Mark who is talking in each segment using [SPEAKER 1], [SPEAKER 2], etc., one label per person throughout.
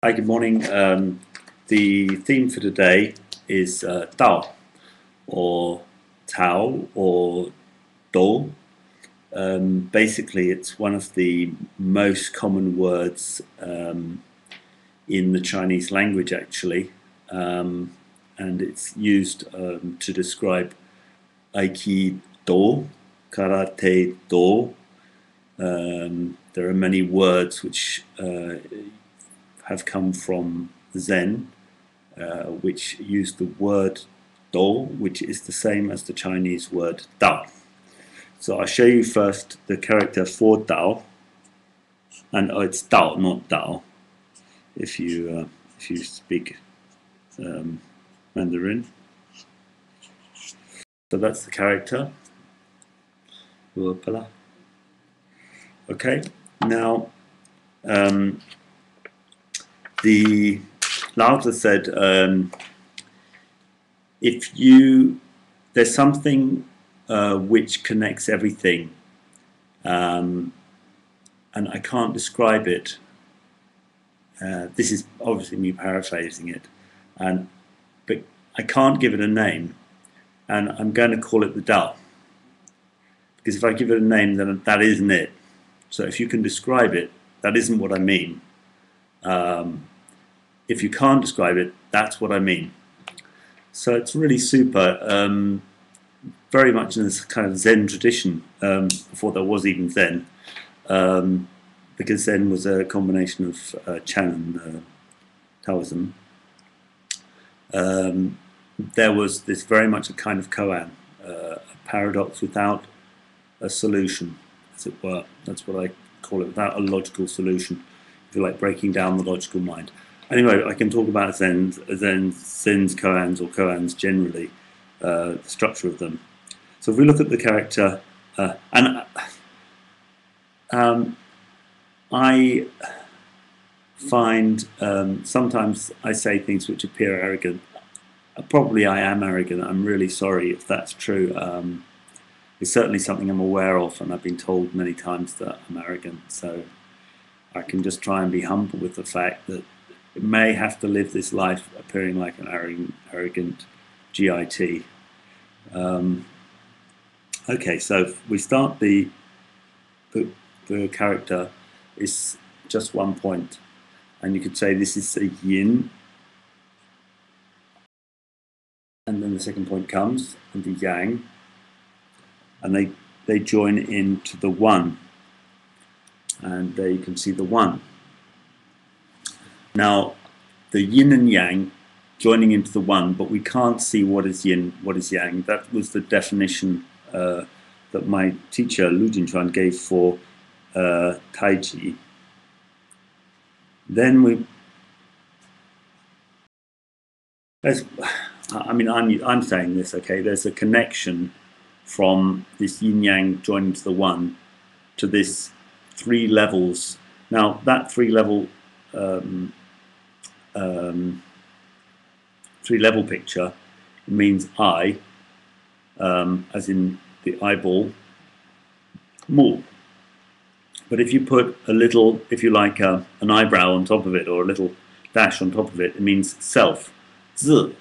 [SPEAKER 1] Hi, good morning. The theme for today is Dao, or Tao, or Do. Basically, it's one of the most common words in the Chinese language, actually, and it's used to describe Aikido, Karate Do. There are many words which have come from Zen, which use the word Do, which is the same as the Chinese word Dao. So I'll show you first the character for Dao, and it's Dao, not Dao, if you speak Mandarin. So that's the character. Okay, now the Lao Tzu said, there's something which connects everything, and I can't describe it. This is obviously me paraphrasing it, but I can't give it a name, and I'm going to call it the Tao, because if I give it a name, then that isn't it. So if you can describe it, that isn't what I mean. If you can't describe it, that's what I mean. So it's really super, very much in this kind of Zen tradition, before there was even Zen, because Zen was a combination of Chan and Taoism. There was this very much a kind of koan, a paradox without a solution, as it were. That's what I call it, without a logical solution, if you like, breaking down the logical mind. Anyway, I can talk about Zen's koans, or koans generally, the structure of them. So if we look at the character, I find sometimes I say things which appear arrogant. Probably I am arrogant. I'm really sorry if that's true. It's certainly something I'm aware of, and I've been told many times that I'm arrogant. So I can just try and be humble with the fact that it may have to live this life appearing like an arrogant GIT. Okay, so we start the character is just 1 point, and you could say this is a yin, and then the second point comes, and the yang, and they join into the one, and there you can see the one. Now, the yin and yang joining into the one, but we can't see what is yin, what is yang. That was the definition that my teacher Lu Jinchuan gave for Tai Chi. Then I'm saying this, okay, there's a connection from this yin-yang joining to the one to this 3 levels. Now, that 3-level picture means eye, as in the eyeball, mu. But if you put a little, if you like, an eyebrow on top of it, or a little dash on top of it, it means self, zi.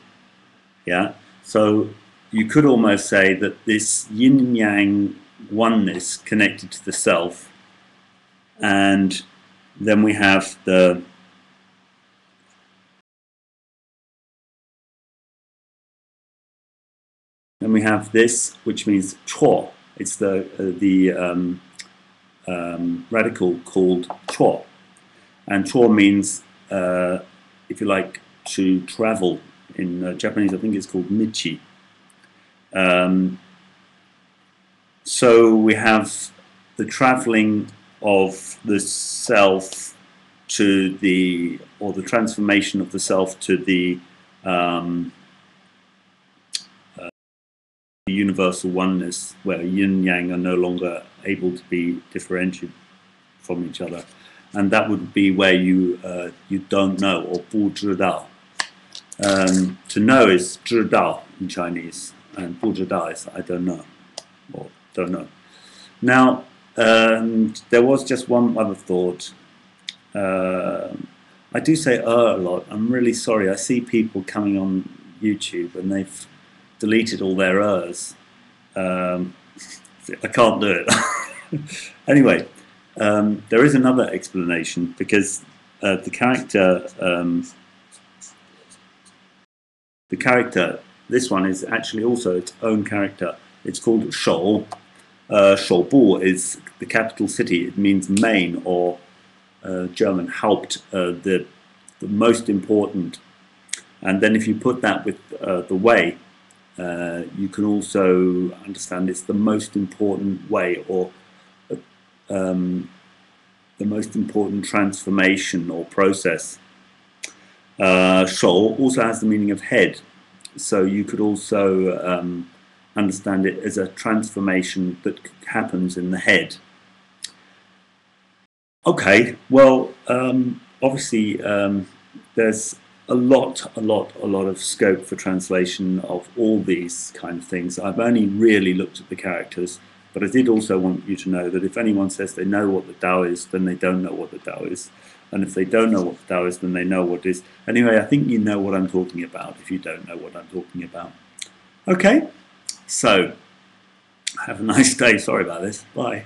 [SPEAKER 1] Yeah? So you could almost say that this yin-yang oneness connected to the self, and then we have this, which means chuo. It's the radical called chuo, and chuo means, if you like, to travel. In Japanese, I think it's called michi. So we have the traveling of the self to or the transformation of the self to the universal oneness, where yin yang are no longer able to be differentiated from each other, and that would be where you don't know, or bu zhi dao. To know is zhi dao in Chinese, and bu zhi dao is I don't know, or don't know. Now, there was just one other thought. I do say a lot. I'm really sorry. I see people coming on YouTube and they've deleted all their ers. Um, I can't do it. Anyway, there is another explanation because the character, this one is actually also its own character. It's called Shou. Shoubu is the capital city. It means main, or German Haupt, the most important. And then if you put that with the way, you can also understand it's the most important way, or the most important transformation or process. Shou also has the meaning of head, so you could also understand it as a transformation that happens in the head. Okay, well, obviously there's a lot of scope for translation of all these kind of things. I've only really looked at the characters, but I did also want you to know that if anyone says they know what the Tao is, then they don't know what the Tao is. And if they don't know what the Tao is, then they know what it is. Anyway, I think you know what I'm talking about if you don't know what I'm talking about. Okay, so have a nice day. Sorry about this. Bye.